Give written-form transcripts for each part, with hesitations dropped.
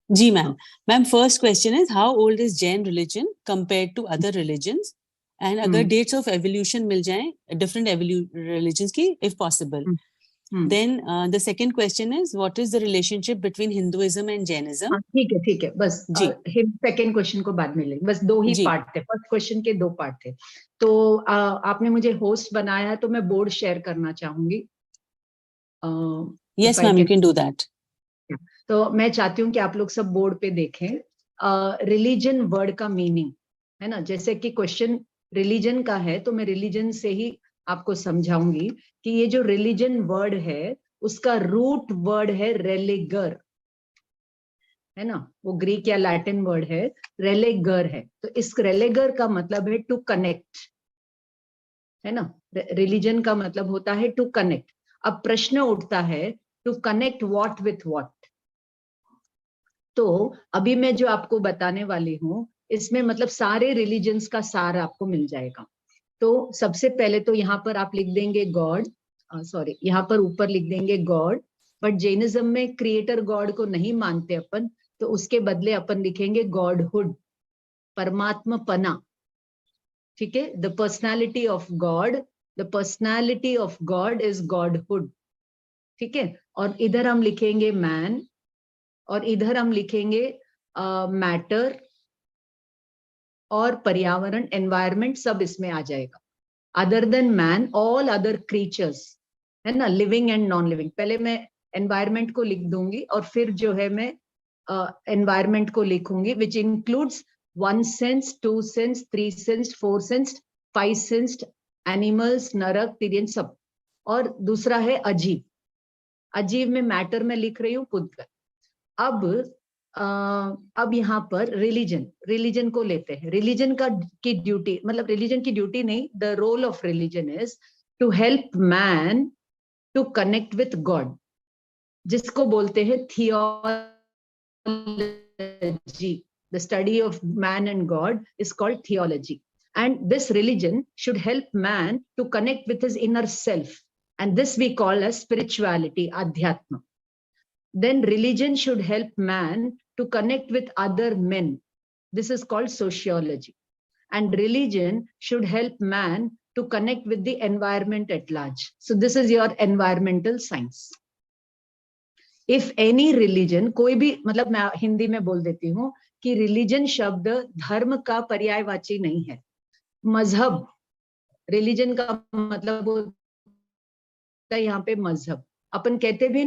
Ji ma'am. Ma'am first question is how old is Jain religion compared to other religions, and अगर dates of evolution मिल जाएं different religions की if possible. Then the second question is what is the relationship between Hinduism and Jainism? ठीक है बस second question को बाद में लेंगे, बस दो ही पार्ट थे, फर्स्ट क्वेश्चन के दो पार्ट थे. तो आपने मुझे होस्ट बनाया है तो मैं बोर्ड शेयर करना चाहूंगी. Yes ma'am, you can do that. तो मैं चाहती हूँ कि आप लोग सब बोर्ड पे देखें. रिलीजन वर्ड का मीनिंग है ना, जैसे कि क्वेश्चन रिलीजन का है तो मैं रिलीजन से ही आपको समझाऊंगी कि ये जो रिलीजन वर्ड है उसका रूट वर्ड है रेलेगर, है ना, वो ग्रीक या लैटिन वर्ड है, रेलेगर है. तो इस रेलेगर का मतलब है टू कनेक्ट, है ना. रिलीजन का मतलब होता है टू कनेक्ट. अब प्रश्न उठता है to connect what with what. तो अभी मैं जो आपको बताने वाली हूँ इसमें मतलब सारे रिलीजन्स का सार आपको मिल जाएगा. तो सबसे पहले तो यहाँ पर आप लिख देंगे गॉड, सॉरी यहाँ पर ऊपर लिख देंगे गॉड, बट जैनिज्म में क्रिएटर गॉड को नहीं मानते अपन, तो उसके बदले अपन लिखेंगे गॉडहुड, परमात्मा पना. ठीक है, the personality of God, the personality of God is godhood. ठीक है, और इधर हम लिखेंगे मैन, और इधर हम लिखेंगे मैटर और पर्यावरण, एनवायरमेंट, सब इसमें आ जाएगा. Other than man all other creatures, है ना, लिविंग एंड नॉन लिविंग. पहले मैं एनवायरमेंट को लिख दूंगी और फिर जो है मैं एनवायरमेंट को लिखूंगी, which includes 1 sense, 2 sense, 3 sense, 4 sense, 5 sense, animals, नरक, तिर्यन, सब. और दूसरा है अजीव. अजीव में मैटर में लिख रही हूँ पुद्गल. अब यहाँ पर रिलीजन को लेते हैं. रिलीजन की ड्यूटी, मतलब रिलीजन की ड्यूटी नहीं, the role of religion is to help man to connect with God, जिसको बोलते हैं theology. The study of man and God is called theology. And this religion should help man to connect with his inner self, and this we call as spirituality, अध्यात्म. Then religion should help man to connect with other men. This is called sociology. And religion should help man to connect with the environment at large. So this is your environmental science. If any religion, कोई भी, मतलब मैं हिंदी में बोल देती हूँ कि religion शब्द धर्म का पर्यायवाची नहीं है. मजहब, रिलीजन का मतलब होता है यहाँ पे मजहब. अपन कहते भी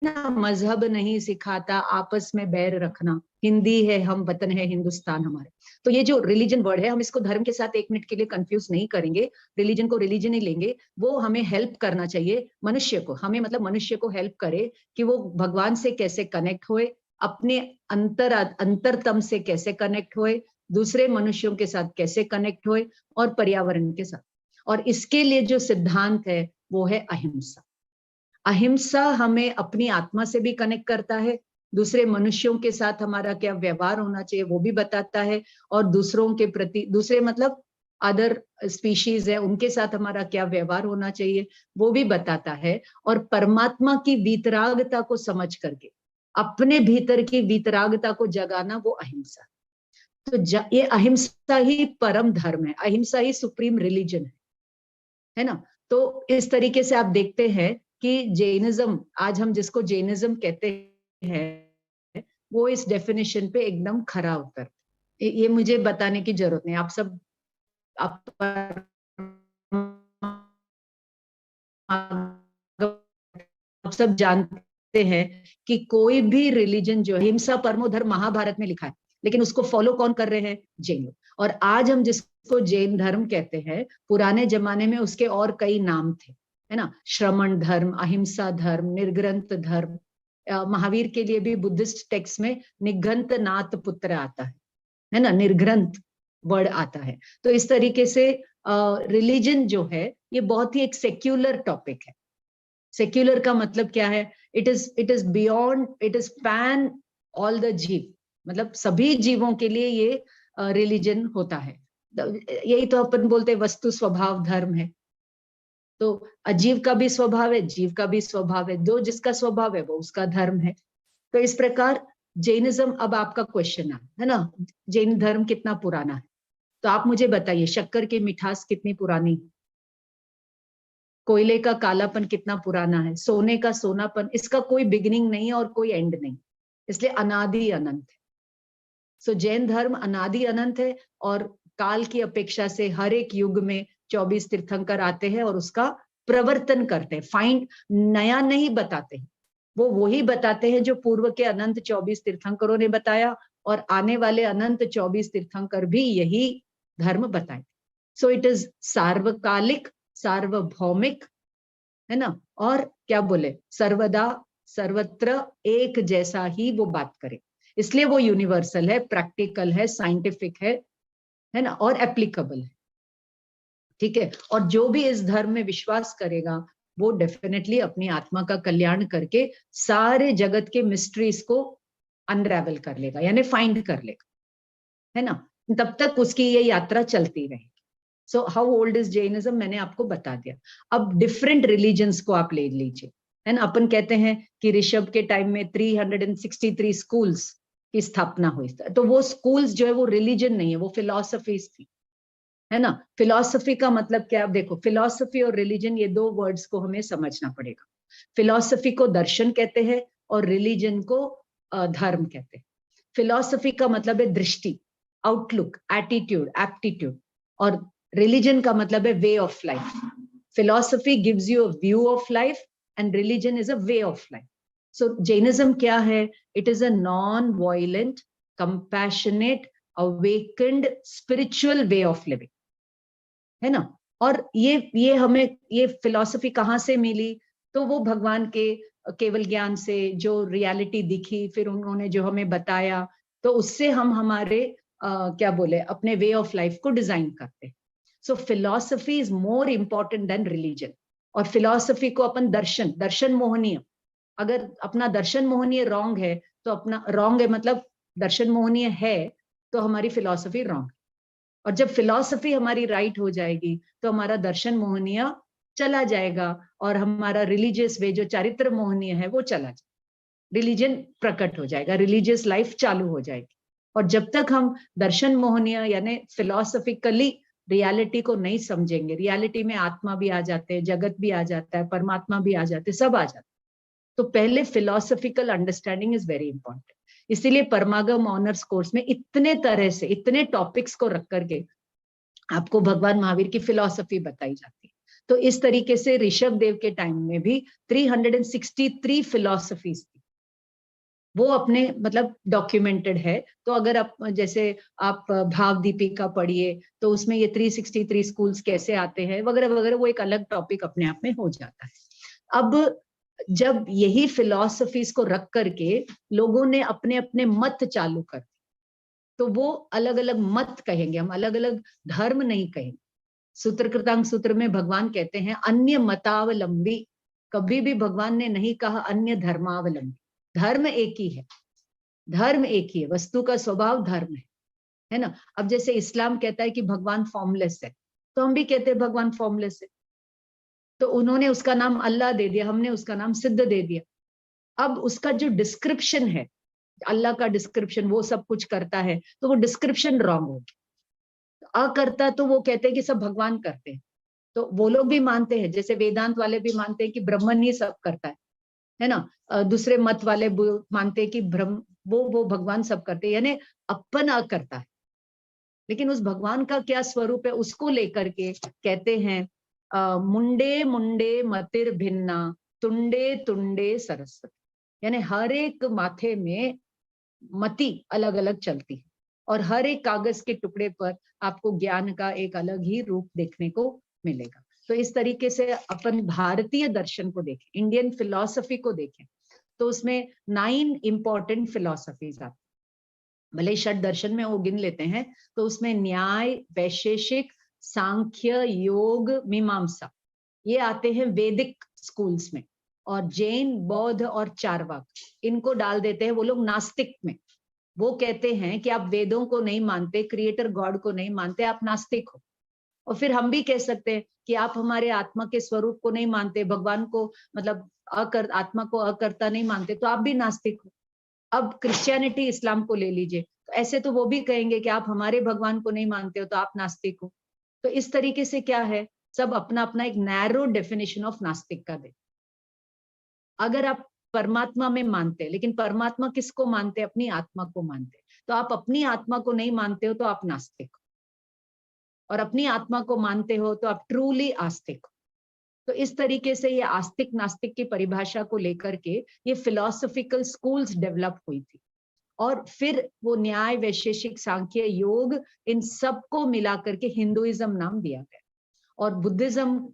ना, मजहब नहीं सिखाता आपस में बैर रखना, हिंदी है हम, वतन है हिंदुस्तान हमारे. तो ये जो रिलीजन वर्ड है, हम इसको धर्म के साथ एक मिनट के लिए कंफ्यूज नहीं करेंगे. रिलीजन को रिलीजन ही लेंगे. वो हमें हेल्प करना चाहिए मनुष्य को, हमें मतलब मनुष्य को हेल्प करे कि वो भगवान से कैसे कनेक्ट होए, अपने अंतरतम से कैसे कनेक्ट होए, दूसरे मनुष्यों के साथ कैसे कनेक्ट होए, और पर्यावरण के साथ. और इसके लिए जो सिद्धांत है वो है अहिंसा. अहिंसा हमें अपनी आत्मा से भी कनेक्ट करता है, दूसरे मनुष्यों के साथ हमारा क्या व्यवहार होना चाहिए वो भी बताता है, और दूसरों के प्रति, दूसरे मतलब अदर स्पीशीज है, उनके साथ हमारा क्या व्यवहार होना चाहिए वो भी बताता है. और परमात्मा की वीतरागता को समझ करके अपने भीतर की वीतरागता को जगाना, वो अहिंसा. तो ये अहिंसा ही परम धर्म है, अहिंसा ही सुप्रीम रिलीजन है ना. तो इस तरीके से आप देखते हैं कि जैनिज्म, आज हम जिसको जैनिज्म कहते हैं, वो इस डेफिनेशन पे एकदम खरा उतर. ये मुझे बताने की जरूरत नहीं, आप सब जानते हैं कि कोई भी रिलीजन जो है, हिंसा परमो धर्म महाभारत में लिखा है, लेकिन उसको फॉलो कौन कर रहे हैं? जैन लोग. और आज हम जिसको जैन धर्म कहते हैं, पुराने जमाने में उसके और कई नाम थे, है ना. श्रमण धर्म, अहिंसा धर्म, निर्ग्रंथ धर्म. महावीर के लिए भी बुद्धिस्ट टेक्स्ट में निघंत नाथ पुत्र आता है ना, निर्ग्रंथ वर्ड आता है. तो इस तरीके से रिलीजन जो है ये बहुत ही एक सेक्युलर टॉपिक है. सेक्युलर का मतलब क्या है? It is beyond, it is pan all the जीव, मतलब सभी जीवों के लिए ये रिलीजन होता है. यही तो अपन बोलते हैं वस्तु स्वभाव धर्म है. तो अजीव का भी स्वभाव है, जीव का भी स्वभाव है, जो जिसका स्वभाव है वो उसका धर्म है. तो इस प्रकार जैनिज्म, अब आपका क्वेश्चन है ना, जैन धर्म कितना पुराना है? तो आप मुझे बताइए, शक्कर की मिठास कितनी पुरानी, कोयले का कालापन कितना पुराना है, सोने का सोनापन, इसका कोई बिगिनिंग नहीं है और कोई एंड नहीं, इसलिए अनादि अनंत है। सो जैन धर्म अनादि अनंत है और काल की अपेक्षा से हर एक युग में 24 तीर्थंकर आते हैं और उसका प्रवर्तन करते हैं। फाइंड, नया नहीं बताते हैं, वो वही बताते हैं जो पूर्व के अनंत 24 तीर्थंकरों ने बताया, और आने वाले अनंत 24 तीर्थंकर भी यही धर्म बताए। सो इट इज सार्वकालिक, सार्वभौमिक, है ना, और क्या बोले, सर्वदा सर्वत्र एक जैसा ही वो बात करे, इसलिए वो यूनिवर्सल है, प्रैक्टिकल है, साइंटिफिक है ना, और एप्लीकेबल है। ठीक है, और जो भी इस धर्म में विश्वास करेगा वो डेफिनेटली अपनी आत्मा का कल्याण करके सारे जगत के मिस्ट्रीज को अनरेवल कर लेगा, यानी फाइंड कर लेगा, है ना, तब तक उसकी ये यात्रा चलती रहेगी। So how old is Jainism, मैंने आपको बता दिया। अब डिफरेंट रिलीजन्स को आप ले लीजिए, है ना, अपन कहते हैं कि ऋषभ के टाइम में 363 स्कूल्स की स्थापना हुई, तो वो स्कूल्स जो है वो रिलीजन नहीं है, वो फिलॉसफीज थी, है ना। फिलॉसफी का मतलब क्या, देखो फिलॉसफी और रिलीजन ये दो वर्ड्स को हमें समझना पड़ेगा। फिलॉसफी को दर्शन कहते हैं और रिलीजन को धर्म कहते हैं। फिलॉसफी का मतलब है दृष्टि, आउटलुक, एटीट्यूड, एप्टीट्यूड, और रिलीजन का मतलब है वे of life. Philosophy gives you a view of life and religion is a way of life. So Jainism क्या है? It is a non violent, compassionate, awakened spiritual way of living, है ना। और ये हमें ये फिलॉसफी कहाँ से मिली? तो वो भगवान के केवल ज्ञान से जो रियलिटी दिखी, फिर उन्होंने जो हमें बताया, तो उससे हम हमारे क्या बोले अपने वे ऑफ लाइफ को डिजाइन करते हैं। So philosophy is more important than religion. और फिलॉसफी को अपन दर्शन, दर्शन मोहनीय, अगर अपना दर्शन मोहनीय रॉन्ग है तो अपना रॉन्ग है, मतलब दर्शन मोहनीय है तो हमारी फिलॉसफी रॉन्ग। और जब फिलॉसफी हमारी राइट हो जाएगी तो हमारा दर्शन मोहनीय चला जाएगा और हमारा रिलीजियस वे जो चारित्र मोहनीय है वो चला जाएगा, रिलीजन प्रकट हो जाएगा, रिलीजियस लाइफ चालू हो जाएगी। और जब तक हम दर्शन मोहनीय यानी फिलॉसफिकली रियलिटी को नहीं समझेंगे, रियलिटी में आत्मा भी आ जाते हैं, जगत भी आ जाता है, परमात्मा भी आ जाते हैं, सब आ जाते हैं, तो पहले philosophical understanding is very important. इसीलिए परमागम ऑनर्स कोर्स में इतने तरह से इतने टॉपिक्स को रख करके आपको भगवान महावीर की फिलॉसफी बताई जाती है। तो इस तरीके से ऋषभ देव के टाइम में भी 363 फिलॉसफीज थी, वो अपने मतलब डॉक्यूमेंटेड है। तो अगर आप जैसे आप भाव दीपिका पढ़िए तो उसमें ये 363 स्कूल्स कैसे आते हैं वगैरह वगैरह, वो एक अलग टॉपिक अपने आप में हो जाता है। अब जब यही फिलॉसफीज को रख करके लोगों ने अपने अपने मत चालू कर, तो वो अलग अलग मत कहेंगे, हम अलग अलग धर्म नहीं कहेंगे। सूत्र कृतांग सूत्र में भगवान कहते हैं अन्य मतावलंबी, कभी भी भगवान ने नहीं कहा अन्य धर्मावलंबी। धर्म एक ही है, धर्म एक ही है, वस्तु का स्वभाव धर्म है ना। अब जैसे इस्लाम कहता है कि भगवान फॉर्मलेस है, तो हम भी कहते हैं भगवान फॉर्मलेस है, तो उन्होंने उसका नाम अल्लाह दे दिया, हमने उसका नाम सिद्ध दे दिया। अब उसका जो डिस्क्रिप्शन है, अल्लाह का डिस्क्रिप्शन, वो सब कुछ करता है, तो वो डिस्क्रिप्शन रॉन्ग हो गया। अकर्ता तो वो कहते हैं कि सब भगवान करते हैं, तो वो लोग भी मानते हैं, जैसे वेदांत वाले भी मानते हैं कि ब्रह्मन ही सब करता है ना। दूसरे मत वाले मानते हैं कि ब्रह्म वो भगवान सब करते हैं, यानी अपन अकर्ता है। लेकिन उस भगवान का क्या स्वरूप है उसको लेकर के कहते हैं मुंडे मुंडे मतिर भिन्ना, तुंडे तुंडे सरस्वती, यानी हर एक माथे में मति अलग अलग चलती है और हर एक कागज के टुकड़े पर आपको ज्ञान का एक अलग ही रूप देखने को मिलेगा। तो इस तरीके से अपन भारतीय दर्शन को देखें, इंडियन फिलॉसफी को देखें, तो उसमें 9 इंपॉर्टेंट फिलॉसफीज आती, भले षट दर्शन में वो गिन लेते हैं, तो उसमें न्याय, वैशेषिक, सांख्य, योग, मीमांसा, ये आते हैं वैदिक स्कूल्स में। और जैन, बौद्ध और चारवाक, इनको डाल देते हैं वो लोग नास्तिक में। वो कहते हैं कि आप वेदों को नहीं मानते, क्रिएटर गॉड को नहीं मानते, आप नास्तिक हो। और फिर हम भी कह सकते हैं कि आप हमारे आत्मा के स्वरूप को नहीं मानते, भगवान को मतलब आत्मा को अकर्ता नहीं मानते, तो आप भी नास्तिक हो। अब क्रिश्चियनिटी, इस्लाम को ले लीजिए, तो ऐसे तो वो भी कहेंगे कि आप हमारे भगवान को नहीं मानते हो तो आप नास्तिक हो। तो इस तरीके से क्या है, सब अपना अपना एक नैरो डेफिनेशन ऑफ नास्तिक का दे। अगर आप परमात्मा में मानते हैं, लेकिन परमात्मा किसको मानते हैं? अपनी आत्मा को मानते हैं, तो आप अपनी आत्मा को नहीं मानते हो तो आप नास्तिक हो, और अपनी आत्मा को मानते हो तो आप ट्रूली आस्तिक हो। तो इस तरीके से ये आस्तिक नास्तिक की परिभाषा को लेकर के ये फिलोसॉफिकल स्कूल्स डेवलप हुई थी, और फिर वो न्याय, वैशेषिक, सांख्य, योग, इन सबको मिला करके हिंदुइज्म नाम दिया गया। और बुद्धिज्म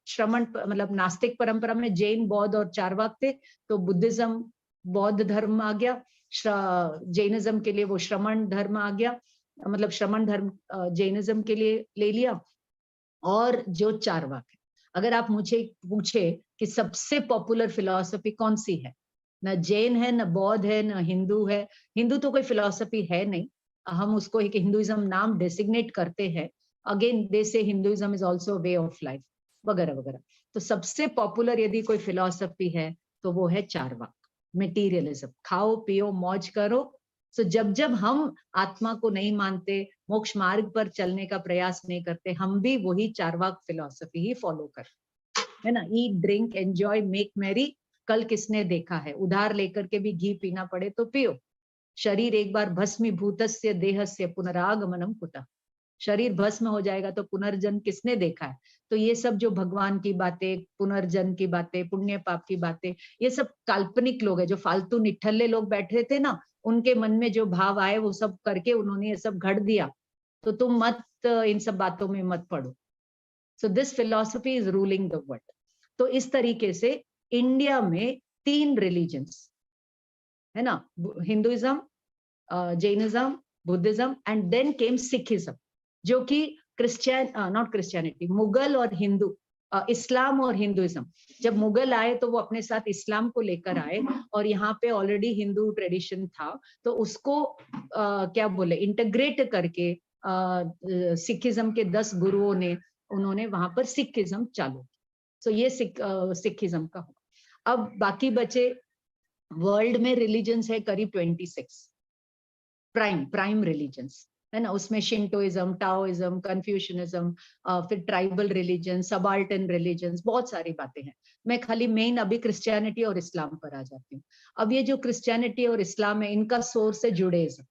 श्रमण, मतलब नास्तिक परंपरा में जैन, बौद्ध और चारवाक थे, तो बुद्धिज्म बौद्ध धर्म आ गया, जैनिज्म के लिए वो श्रमण धर्म आ गया, मतलब श्रमण धर्म जैनिज्म के लिए ले लिया। और जो चारवाक है, अगर आप मुझे पूछे कि सबसे पॉपुलर फिलॉसफी कौन सी है, न जैन है, न बौद्ध है, न हिंदू है। हिंदू तो कोई फिलॉसफी है नहीं, हम उसको एक हिंदुइज्म नाम डेसिग्नेट करते हैं। अगेन दे से Hinduism is also way of life, वगैरह वगैरह। तो सबसे पॉपुलर यदि कोई फिलॉसफी है तो वो है चारवाक, मटेरियलिज्म, खाओ पियो मौज करो। तो जब हम आत्मा को नहीं मानते, मोक्ष मार्ग पर चलने का प्रयास नहीं करते, हम भी वही चारवाक फिलॉसफी ही फॉलो करते, है ना। ईट, ड्रिंक, एंजॉय, मेक मैरी, कल किसने देखा है, उधार लेकर के भी घी पीना पड़े तो पियो। शरीर एक बार भस्मीभूतस्य देहस्य पुनरागमनम कुतः, शरीर भस्म हो जाएगा तो पुनर्जन्म किसने देखा है। तो ये सब जो भगवान की बातें, पुनर्जन्म की बातें, पुण्य पाप की बातें, ये सब काल्पनिक लोग हैं, जो फालतू निठल्ले लोग बैठे थे ना, उनके मन में जो भाव आए वो सब करके उन्होंने ये सब घड़ दिया। तो तुम मत इन सब बातों में मत पड़ो। So this philosophy is ruling the world. तो इस तरीके से इंडिया में 3 रिलीजन्स है ना, Hinduism, Jainism, Buddhism, and then came Sikhism, जो कि नॉट क्रिश्चियनिटी, मुगल और हिंदू, इस्लाम और हिंदुइज्म। जब मुगल आए तो वो अपने साथ इस्लाम को लेकर आए, और यहाँ पे ऑलरेडी हिंदू ट्रेडिशन था, तो उसको क्या बोले, इंटीग्रेट करके सिखिज्म के 10 गुरुओं ने, उन्होंने वहां पर सिखिज्म चालू। सो ये सिखिज्म का हुआ। अब बाकी बचे, वर्ल्ड में रिलीजन्स है करीब 26 प्राइम रिलीजन्स, है ना। उसमें शिंटोइज्म, टाओइज्म, कन्फ्यूशनिज्म, फिर ट्राइबल रिलीजन, सबाल्टन रिलीजन्स, बहुत सारी बातें हैं। मैं खाली मेन अभी क्रिश्चियनिटी और इस्लाम पर आ जाती हूँ। अब ये जो क्रिश्चियनिटी और इस्लाम है, इनका सोर्स है जुडाइज्म।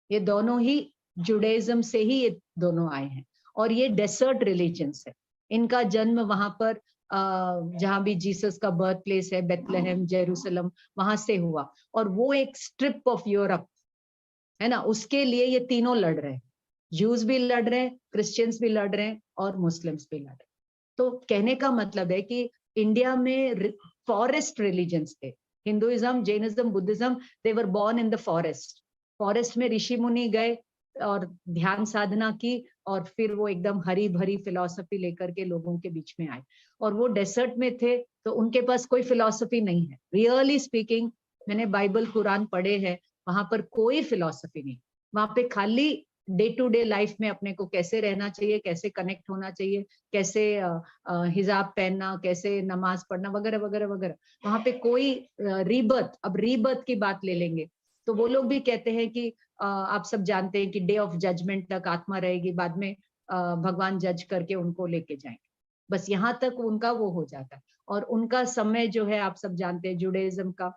ये दोनों ही जुडाइज्म से ही ये दोनों आए हैं, और ये डेसर्ट रिलीजन्स है। इनका जन्म वहां पर जहां भी जीसस का बर्थ प्लेस है, बेथलेहेम, जेरूसलम, वहां से हुआ। और वो एक स्ट्रिप ऑफ यूरोप है ना, उसके लिए ये तीनों लड़ रहे हैं। जूस भी लड़ रहे हैं, क्रिश्चियंस भी लड़ रहे हैं, और मुस्लिम्स भी लड़ रहे हैं। तो कहने का मतलब है कि इंडिया में फॉरेस्ट रिलीजन्स थे, Hinduism, Jainism, Buddhism, they were born in the forest. Forest में ऋषि मुनि गए और ध्यान साधना की, और फिर वो एकदम हरी भरी फिलॉसफी लेकर के लोगों के बीच में आए। और वो डेसर्ट में थे, तो उनके पास कोई फिलॉसफी नहीं है। रियली स्पीकिंग, मैंने बाइबल कुरान पढ़े हैं, वहां पर कोई फिलॉसफी नहीं। वहां पे खाली डे टू डे लाइफ में अपने को कैसे रहना चाहिए, कैसे कनेक्ट होना चाहिए, कैसे हिजाब पहनना, कैसे नमाज पढ़ना, वगैरह वगैरह वगैरह। वहां पे कोई रीबर्थ, अब रीबर्थ की बात ले लेंगे तो वो लोग भी कहते हैं कि आप सब जानते हैं कि डे ऑफ जजमेंट तक आत्मा रहेगी, बाद में भगवान जज करके उनको लेके जाएंगे। बस यहाँ तक उनका वो हो जाता है। और उनका समय जो है आप सब जानते हैं, जुडाइज्म का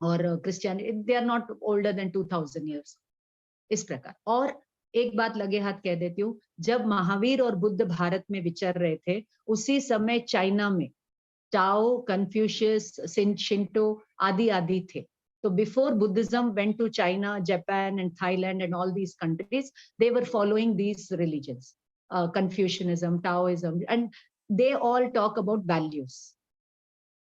और Christianity, they are not older than 2000 years, इस प्रकार। और एक बात लगे हाथ कह देती हूँ, जब महावीर और बुद्ध भारत में विचर रहे थे, उसी समय चाइना में टाओ, कन्फ्यूशियस, शिंटो आदि आदि थे। So before Buddhism went to China, Japan and Thailand and all these countries, they were following these religions, Confucianism, Taoism, and they all talk about values,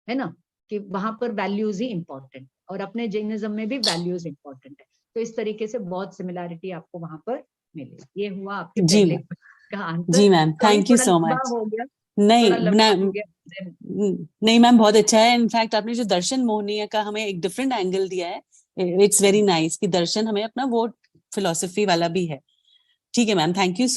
है ना, कि वहां पर values ही important, और अपने जैनिज्म में भी values important है। तो इस तरीके से बहुत सिमिलैरिटी आपको वहां पर मिलेगी। ये हुआ आपके पहले का आंसर। जी ma'am, thank you so much. नहीं नहीं मैम, बहुत अच्छा है। इनफैक्ट आपने जो दर्शन मोहनीय का हमें एक डिफरेंट एंगल दिया है, इट्स वेरी नाइस कि दर्शन हमें अपना वो फिलॉसफी वाला भी है। ठीक है मैम, थैंक यू।